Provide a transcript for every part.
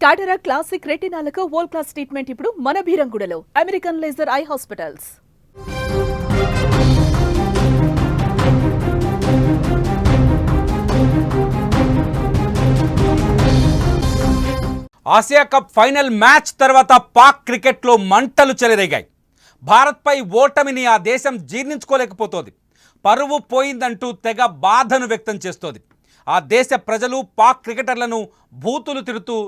టాటరా classic రెటినాలకు world class treatment ఇప్పుడు మన భీరంగూడలో American laser eye hospitals. Asia cup final match తర్వాత పాక్ క్రికెట్లో మంటలు చెలరేగాయి. భారత్పై ఓటమిని ఆ దేశం జీర్ణించుకోలేకపోతోంది. పరువు పోయిందంటూ తెగ బాధను వ్యక్తం చేస్తోంది. ఆ దేశ ప్రజలు పాక్ క్రికెటర్లను బూతులు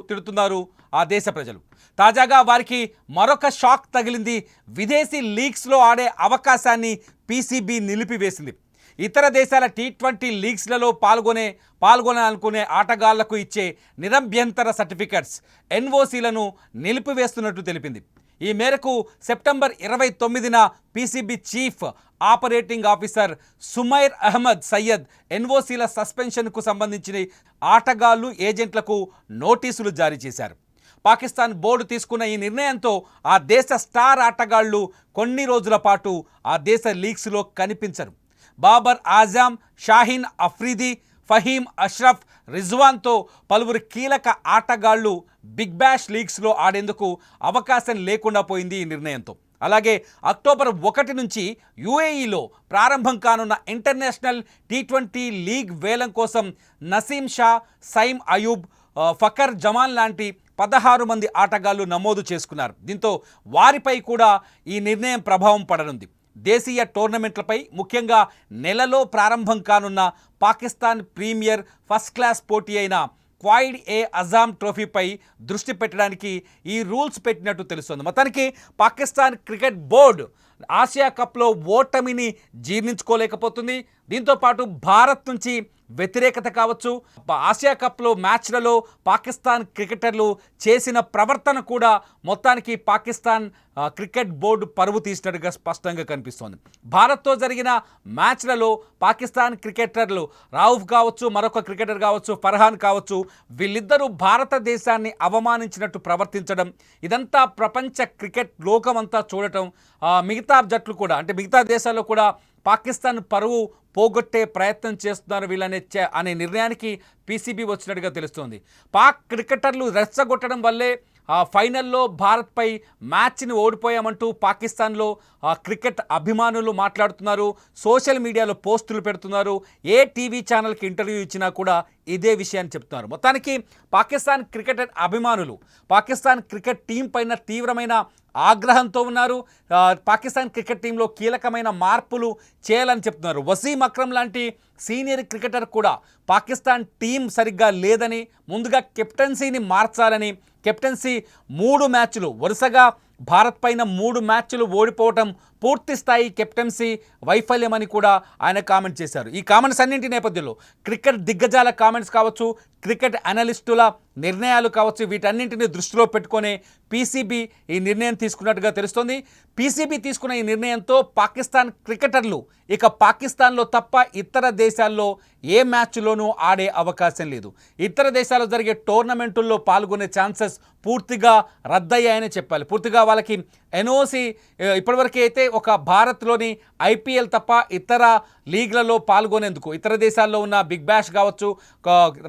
తిడుతున్నారు. ఆ దేశ ప్రజలు తాజాగా వారికి మరొక షాక్ తగిలింది. విదేశీ లీగ్స్లో ఆడే అవకాశాన్ని పీసీబీ నిలిపివేసింది. ఇతర దేశాల T20 లీగ్స్లలో పాల్గొనాలనుకునే ఆటగాళ్లకు ఇచ్చే నిరభ్యంతర సర్టిఫికెట్స్ NOCలను నిలిపివేస్తున్నట్టు తెలిపింది. ఈ మేరకు సెప్టెంబర్ 29న PCB chief operating officer Sumair Ahmed Syed NOCల సస్పెన్షన్కు సంబంధించిన ఆటగాళ్లు ఏజెంట్లకు నోటీసులు జారీ చేశారు. పాకిస్తాన్ బోర్డు తీసుకున్న ఈ నిర్ణయంతో ఆ దేశ స్టార్ ఆటగాళ్లు కొన్ని రోజుల పాటు ఆ దేశ లీగ్స్లో కనిపించరు. బాబర్ ఆజమ్, షాహీన్ అఫ్రీది, ఫహీమ్ అష్రఫ్, రిజ్వాన్తో పలువురు కీలక ఆటగాళ్లు బిగ్ బ్యాష్ లీగ్స్లో ఆడేందుకు అవకాశం లేకుండా పోయింది ఈ నిర్ణయంతో. అలాగే అక్టోబర్ 1 నుంచి UAEలో ప్రారంభం కానున్న ఇంటర్నేషనల్ T20 లీగ్ వేలం కోసం నసీం షా, సైమ్ అయూబ్, ఫకర్ జమాన్ లాంటి 16 మంది ఆటగాళ్లు నమోదు చేసుకున్నారు. దీంతో వారిపై కూడా ఈ నిర్ణయం ప్రభావం పడనుంది. దేశీయ టోర్నమెంట్లపై ముఖ్యంగా నెలలో ప్రారంభం కానున్న పాకిస్తాన్ ప్రీమియర్ ఫస్ట్ క్లాస్ పోటీ అయిన క్వాయిడ్-ఏ-అజామ్ ట్రోఫీపై దృష్టి పెట్టడానికి ఈ రూల్స్ పెట్టినట్టు తెలుస్తోంది. మొత్తానికి పాకిస్తాన్ క్రికెట్ బోర్డు ఆసియా కప్లో ఓటమిని జీర్ణించుకోలేకపోతుంది. దీంతోపాటు భారత్ నుంచి వ్యతిరేకత కావచ్చు, ఆసియా కప్లో మ్యాచ్లలో పాకిస్తాన్ క్రికెటర్లు చేసిన ప్రవర్తన కూడా మొత్తానికి పాకిస్తాన్ క్రికెట్ బోర్డు పరువు తీసినట్టుగా స్పష్టంగా కనిపిస్తోంది. భారత్తో జరిగిన మ్యాచ్లలో పాకిస్తాన్ క్రికెటర్లు రౌఫ్ కావచ్చు, మరొక క్రికెటర్ కావచ్చు, ఫర్హాన్ కావచ్చు, వీళ్ళిద్దరూ భారతదేశాన్ని అవమానించినట్టు ప్రవర్తించడం, ఇదంతా ప్రపంచ క్రికెట్ లోకమంతా చూడటం, మిగతా జట్లు కూడా అంటే మిగతా దేశాల్లో కూడా పాకిస్తాన్ పరువు పోగొట్టే ప్రయత్నం చేస్తున్నారు అనే నిర్ణయానికి పీసీబీ వచ్చినట్టుగా తెలుస్తోంది. పాక్ క్రికెటర్లు రెచ్చగొట్టడం వల్లే ఫైనల్లో భారత్పై మ్యాచ్ని ఓడిపోయామంటూ పాకిస్తాన్లో క్రికెట్ అభిమానులు మాట్లాడుతున్నారు. సోషల్ మీడియాలో పోస్టులు పెడుతున్నారు. ఏ టీవీ ఛానల్కి ఇంటర్వ్యూ ఇచ్చినా కూడా ఇదే విషయాన్ని చెప్తున్నారు. మొత్తానికి పాకిస్తాన్ క్రికెటర్ అభిమానులు పాకిస్తాన్ క్రికెట్ టీం పైన తీవ్రమైన ఆగ్రహంతో ఉన్నారు. పాకిస్తాన్ క్రికెట్ టీంలో కీలకమైన మార్పులు చేయాలని చెప్తున్నారు. వసీం అక్రమ్ లాంటి సీనియర్ క్రికెటర్ కూడా పాకిస్తాన్ టీం సరిగ్గా లేదని, ముందుగా కెప్టెన్సీని మార్చాలని, కెప్టెన్సీ 3 మ్యాచ్లు వరుసగా భారత్ పైన 3 మ్యాచ్లు ఓడిపోవటం పూర్తి స్థాయి కెప్టెన్సీ వైఫల్యమని కూడా ఆయన కామెంట్ చేశారు. ఈ కామెంట్స్ అన్నింటి నేపథ్యంలో క్రికెట్ దిగ్గజాల కామెంట్స్ కావచ్చు, క్రికెట్ అనలిస్టుల నిర్ణయాలు కావచ్చు, వీటన్నింటినీ దృష్టిలో పెట్టుకొని పీసీబీ ఈ నిర్ణయం తీసుకున్నట్టుగా తెలుస్తోంది. పీసీబీ తీసుకున్న ఈ నిర్ణయంతో పాకిస్తాన్ క్రికెటర్లు ఇక పాకిస్తాన్లో తప్ప ఇతర దేశాల్లో ఏ మ్యాచ్లోనూ ఆడే అవకాశం లేదు. ఇతర దేశాల్లో జరిగే టోర్నమెంటుల్లో పాల్గొనే ఛాన్సెస్ పూర్తిగా రద్దయ్యాయని చెప్పాలి. పూర్తిగా వాళ్ళకి NOC ఇప్పటివరకు అయితే ఒక భారత్లోని IPL తప్ప ఇతర లీగ్లలో పాల్గొనేందుకు ఇతర దేశాల్లో ఉన్న బిగ్ బ్యాష్ కావచ్చు,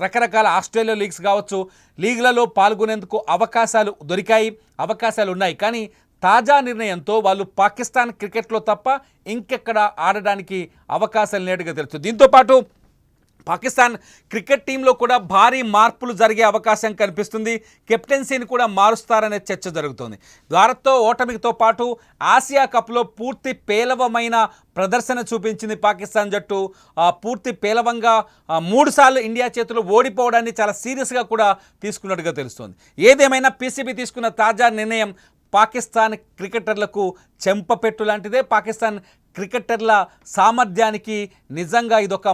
రకరకాల ఆస్ట్రేలియా లీగ్స్ కావచ్చు, లీగ్లలో పాల్గొనేందుకు అవకాశాలు ఉన్నాయి. కానీ తాజా నిర్ణయంతో వాళ్ళు పాకిస్తాన్ క్రికెట్లో తప్ప ఇంకెక్కడ ఆడడానికి అవకాశాలు లేటుగా తెలుస్తుంది. దీంతోపాటు పాకిస్తాన్ క్రికెట్ టీంలో కూడా భారీ మార్పులు జరిగే అవకాశం కనిపిస్తుంది. కెప్టెన్సీని కూడా మారుస్తారనే చర్చ జరుగుతుంది. భారత్తో ఓటమితో పాటు ఆసియా కప్లో పూర్తి పేలవమైన ప్రదర్శన చూపించింది పాకిస్తాన్ జట్టు. పూర్తి పేలవంగా 3 సార్లు ఇండియా చేతిలో ఓడిపోవడాన్ని చాలా సీరియస్గా కూడా తీసుకున్నట్టుగా తెలుస్తుంది. ఏదేమైనా పీసీబీ తీసుకున్న తాజా నిర్ణయం పాకిస్తాన్ క్రికెటర్లకు చెంపపెట్టు లాంటిదే. పాకిస్తాన్ క్రికెటర్ల సామర్థ్యానికి నిజంగా ఇదొక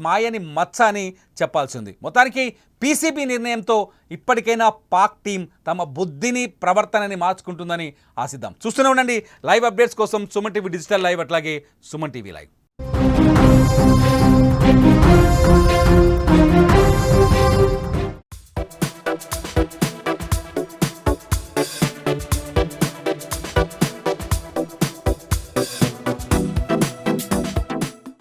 మాయని మచ్చ అని చెప్పాల్సింది. మొత్తానికి పీసీబీ నిర్ణయంతో ఇప్పటికైనా పాక్ టీం తమ బుద్ధిని ప్రవర్తనని మార్చుకుంటుందని ఆశిద్దాం. చూస్తూనే ఉండండి లైవ్ అప్డేట్స్ కోసం సుమన్ టీవీ డిజిటల్ లైవ్, అట్లాగే సుమన్ టీవీ లైవ్.